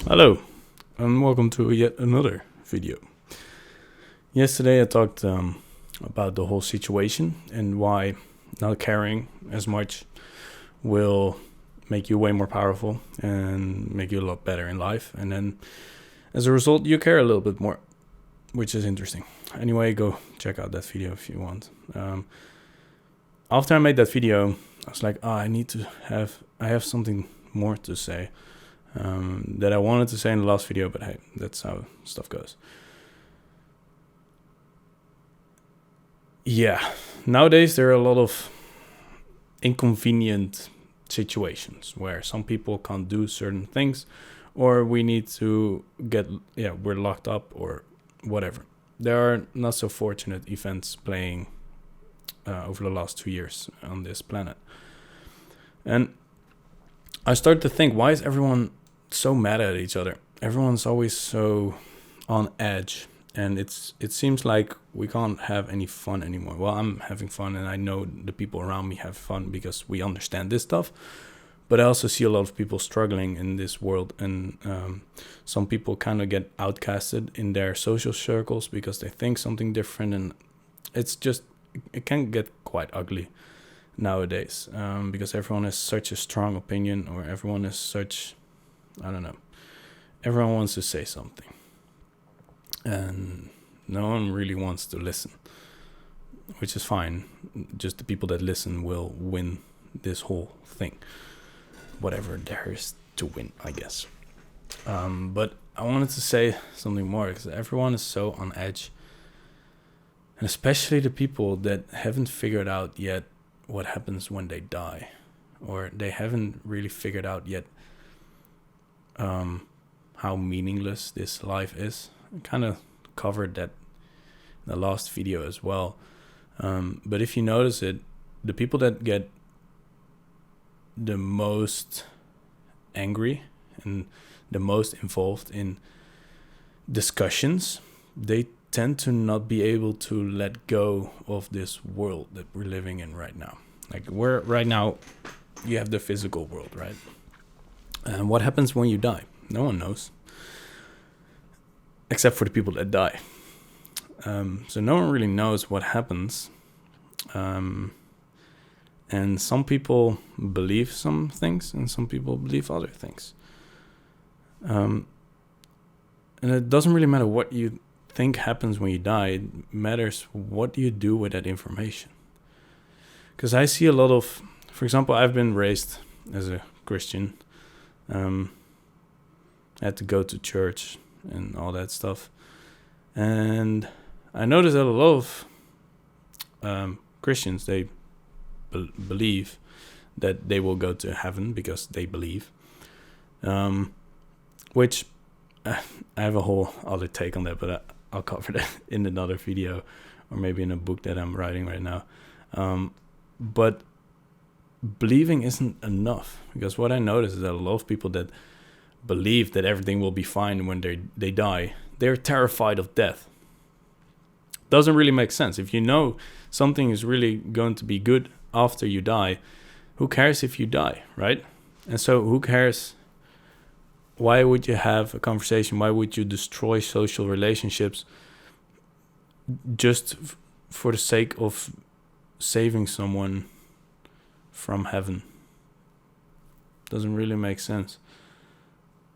Hello, and welcome to yet another video. Yesterday I talked about the whole situation and why not caring as much will make you way more powerful and make you a lot better in life. And then as a result, you care a little bit more, which is interesting. Anyway, go check out that video if you want. After I made that video, I was like, I have something more to say. That I wanted to say in the last video, but hey, that's how stuff goes. Yeah, nowadays there are a lot of inconvenient situations where some people can't do certain things, or we need to we're locked up or whatever. There are not so fortunate events playing over the last 2 years on this planet. And I started to think, why is everyone so mad at each other? Everyone's always so on edge, and it seems like we can't have any fun anymore. Well, I'm having fun, and I know the people around me have fun because we understand this stuff. But I also see a lot of people struggling in this world, and some people kind of get outcasted in their social circles because they think something different, and it can get quite ugly nowadays, because everyone has such a strong opinion, or everyone is such, I don't know, everyone wants to say something, and no one really wants to listen, which is fine. Just the people that listen will win this whole thing, whatever there is to win, I guess. But I wanted to say something more, because everyone is so on edge, and especially the people that haven't figured out yet what happens when they die, or they haven't really figured out yet how meaningless this life is. I kind of covered that in the last video as well. But if you notice it, the people that get the most angry and the most involved in discussions, they tend to not be able to let go of this world that we're living in right now. Like, we're right now, you have the physical world, right? And what happens when you die? No one knows, except for the people that die. So no one really knows what happens. And some people believe some things, and some people believe other things. And it doesn't really matter what you think happens when you die. It matters what you do with that information. Because I see a lot of, for example, I've been raised as a Christian. I had to go to church and all that stuff. And I noticed that a lot of Christians, they believe that they will go to heaven because they believe. Which I have a whole other take on that, but I'll cover that in another video, or maybe in a book that I'm writing right now. But believing isn't enough, because what I notice is that a lot of people that believe that everything will be fine when they die, they're terrified of death. Doesn't really make sense. If you know something is really going to be good after you die, who cares if you die, right? And so who cares? Why would you have a conversation? Why would you destroy social relationships just for the sake of saving someone from heaven? Doesn't really make sense.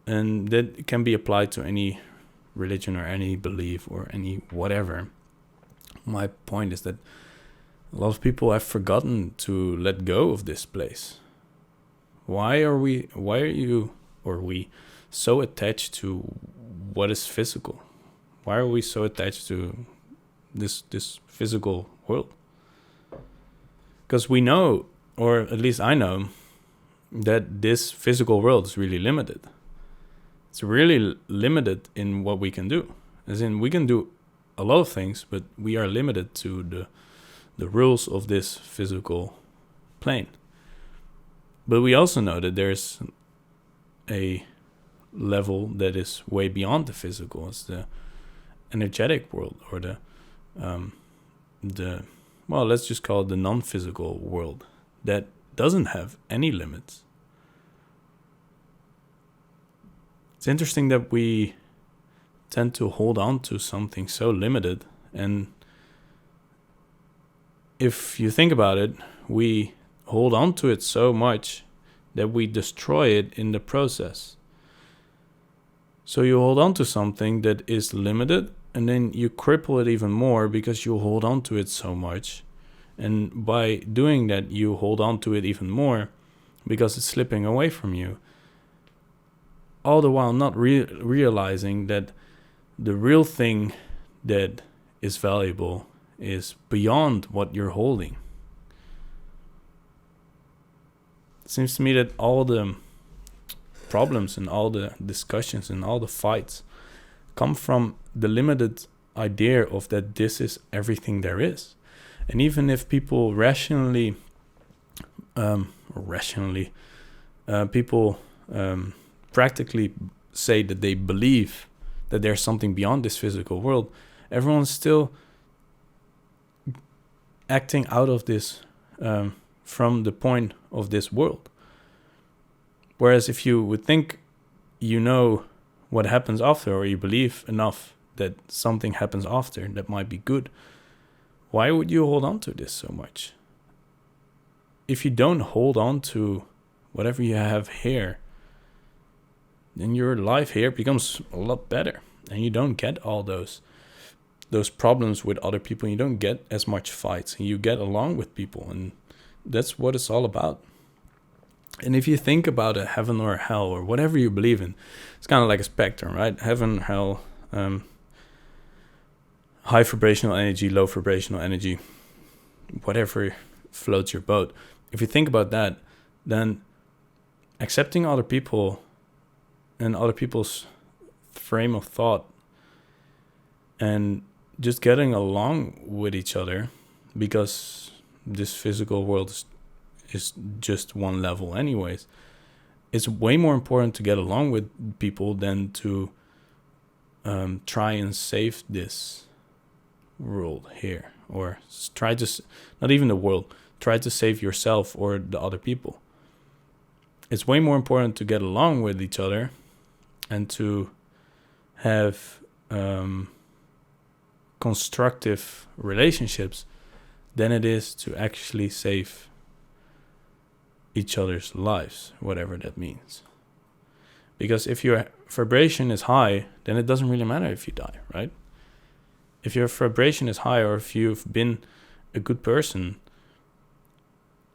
And that can be applied to any religion or any belief or any whatever. My point is that a lot of people have forgotten to let go of this place. Why are we so attached to what is physical? Why are we so attached to this physical world? Because we know, or at least I know, that this physical world is really limited. It's really limited in what we can do. As in, we can do a lot of things, but we are limited to the rules of this physical plane. But we also know that there's a level that is way beyond the physical. It's the energetic world, or the let's just call it the non-physical world, that doesn't have any limits. It's interesting that we tend to hold on to something so limited, and if you think about it, we hold on to it so much that we destroy it in the process. So you hold on to something that is limited, and then you cripple it even more because you hold on to it so much. And by doing that, you hold on to it even more because it's slipping away from you. All the while not realizing that the real thing that is valuable is beyond what you're holding. It seems to me that all the problems and all the discussions and all the fights come from the limited idea of that this is everything there is. And even if people people practically say that they believe that there's something beyond this physical world, everyone's still acting out of this from the point of this world. Whereas if you would think you know what happens after, or you believe enough that something happens after that might be good, why would you hold on to this so much? If you don't hold on to whatever you have here, then your life here becomes a lot better, and you don't get all those problems with other people. You don't get as much fights, and you get along with people, and that's what it's all about. And if you think about a heaven or a hell or whatever you believe in, it's kind of like a spectrum, right? Heaven, hell, high vibrational energy, low vibrational energy, whatever floats your boat. If you think about that, then accepting other people and other people's frame of thought and just getting along with each other, because this physical world is just one level anyways, it's way more important to get along with people than to try and save this world here, or try to, not even the world, try to save yourself or the other people. It's way more important to get along with each other and to have constructive relationships than it is to actually save each other's lives, whatever that means. Because if your vibration is high, then it doesn't really matter if you die, right? If your vibration is high, or if you've been a good person,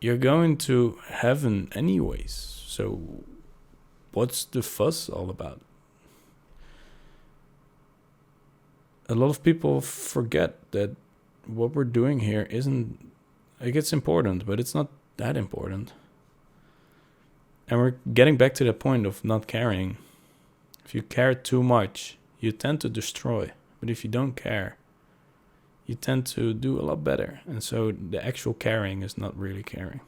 you're going to heaven anyways. So what's the fuss all about? A lot of people forget that what we're doing here isn't, like, it's important, but it's not that important. And we're getting back to the point of not caring. If you care too much, you tend to destroy. But if you don't care, you tend to do a lot better. And so the actual caring is not really caring.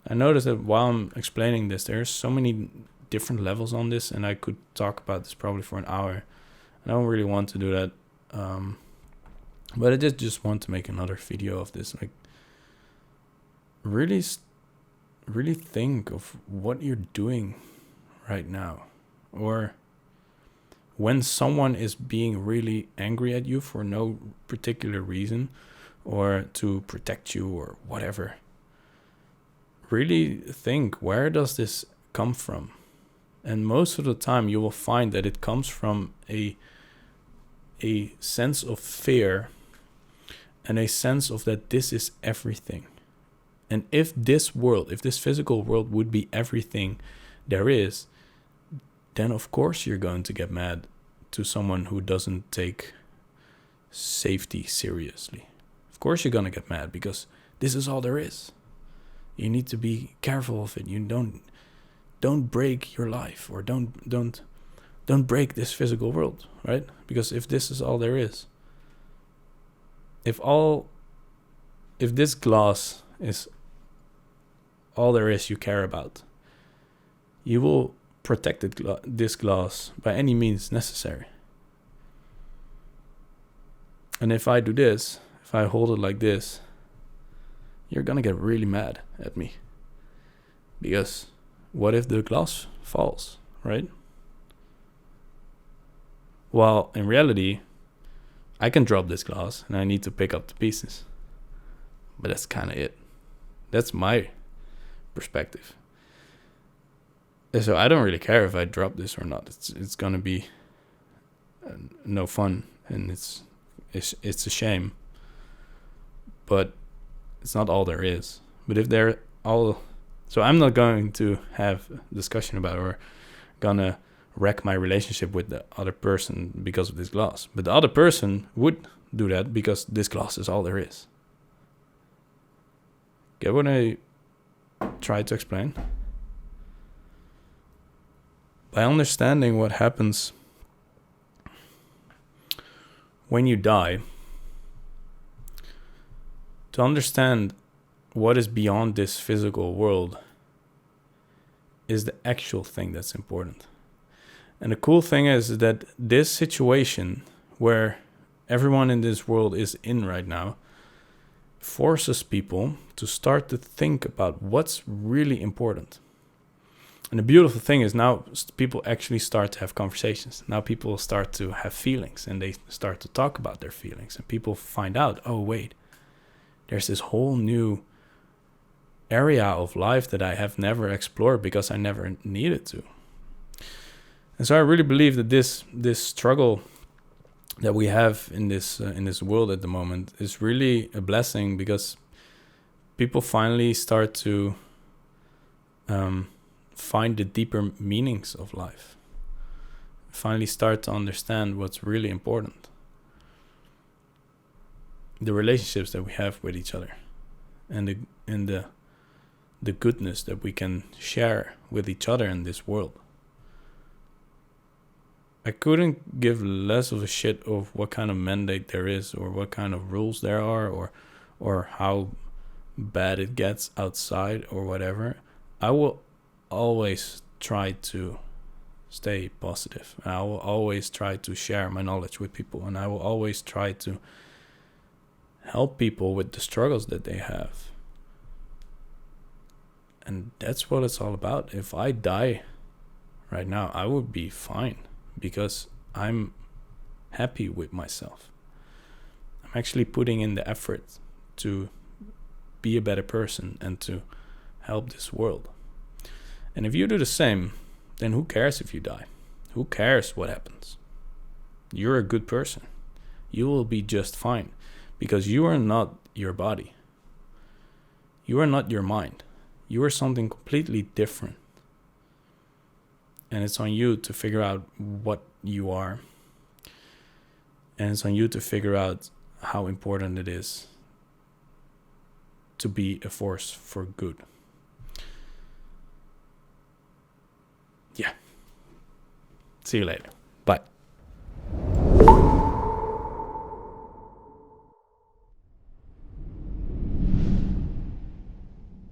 I noticed that while I'm explaining this, there's so many different levels on this, and I could talk about this probably for an hour. I don't really want to do that. But I just want to make another video of this. Like, really think of what you're doing right now. Or when someone is being really angry at you for no particular reason, or to protect you or whatever, really think, where does this come from? And most of the time you will find that it comes from a sense of fear and a sense of that this is everything. And if this world, if this physical world would be everything there is, then of course you're going to get mad to someone who doesn't take safety seriously. Of course you're going to get mad, because this is all there is. You need to be careful of it. You don't break your life, or don't break this physical world, right? Because if this is all there is, if this glass is all there is you care about, you will protect this glass by any means necessary. And if I do this, if I hold it like this, you're gonna get really mad at me. Because what if the glass falls, right? Well, in reality, I can drop this glass and I need to pick up the pieces. But that's kind of it. That's my perspective. And so I don't really care if I drop this or not. It's gonna be no fun, and it's a shame. But it's not all there is. But if they're all, so I'm not going to have a discussion about or gonna wreck my relationship with the other person because of this glass. But the other person would do that because this glass is all there is. Get what I try to explain? By understanding what happens when you die, to understand what is beyond this physical world is the actual thing that's important. And the cool thing is that this situation where everyone in this world is in right now forces people to start to think about what's really important. And the beautiful thing is now people actually start to have conversations. Now people start to have feelings and they start to talk about their feelings. And people find out, oh, wait, there's this whole new area of life that I have never explored because I never needed to. And so I really believe that this struggle that we have in this world at the moment is really a blessing, because people finally start to find the deeper meanings of life. Finally start to understand what's really important. The relationships that we have with each other, and the goodness that we can share with each other in this world. I couldn't give less of a shit of what kind of mandate there is, or what kind of rules there are, or how bad it gets outside or whatever. I will always try to stay positive. I will always try to share my knowledge with people, and I will always try to help people with the struggles that they have. And that's what it's all about. If I die right now, I would be fine, because I'm happy with myself. I'm actually putting in the effort to be a better person and to help this world. And if you do the same, then who cares if you die? Who cares what happens? You're a good person. You will be just fine, because you are not your body. You are not your mind. You are something completely different. And it's on you to figure out what you are. And it's on you to figure out how important it is to be a force for good. Yeah. See you later. Bye.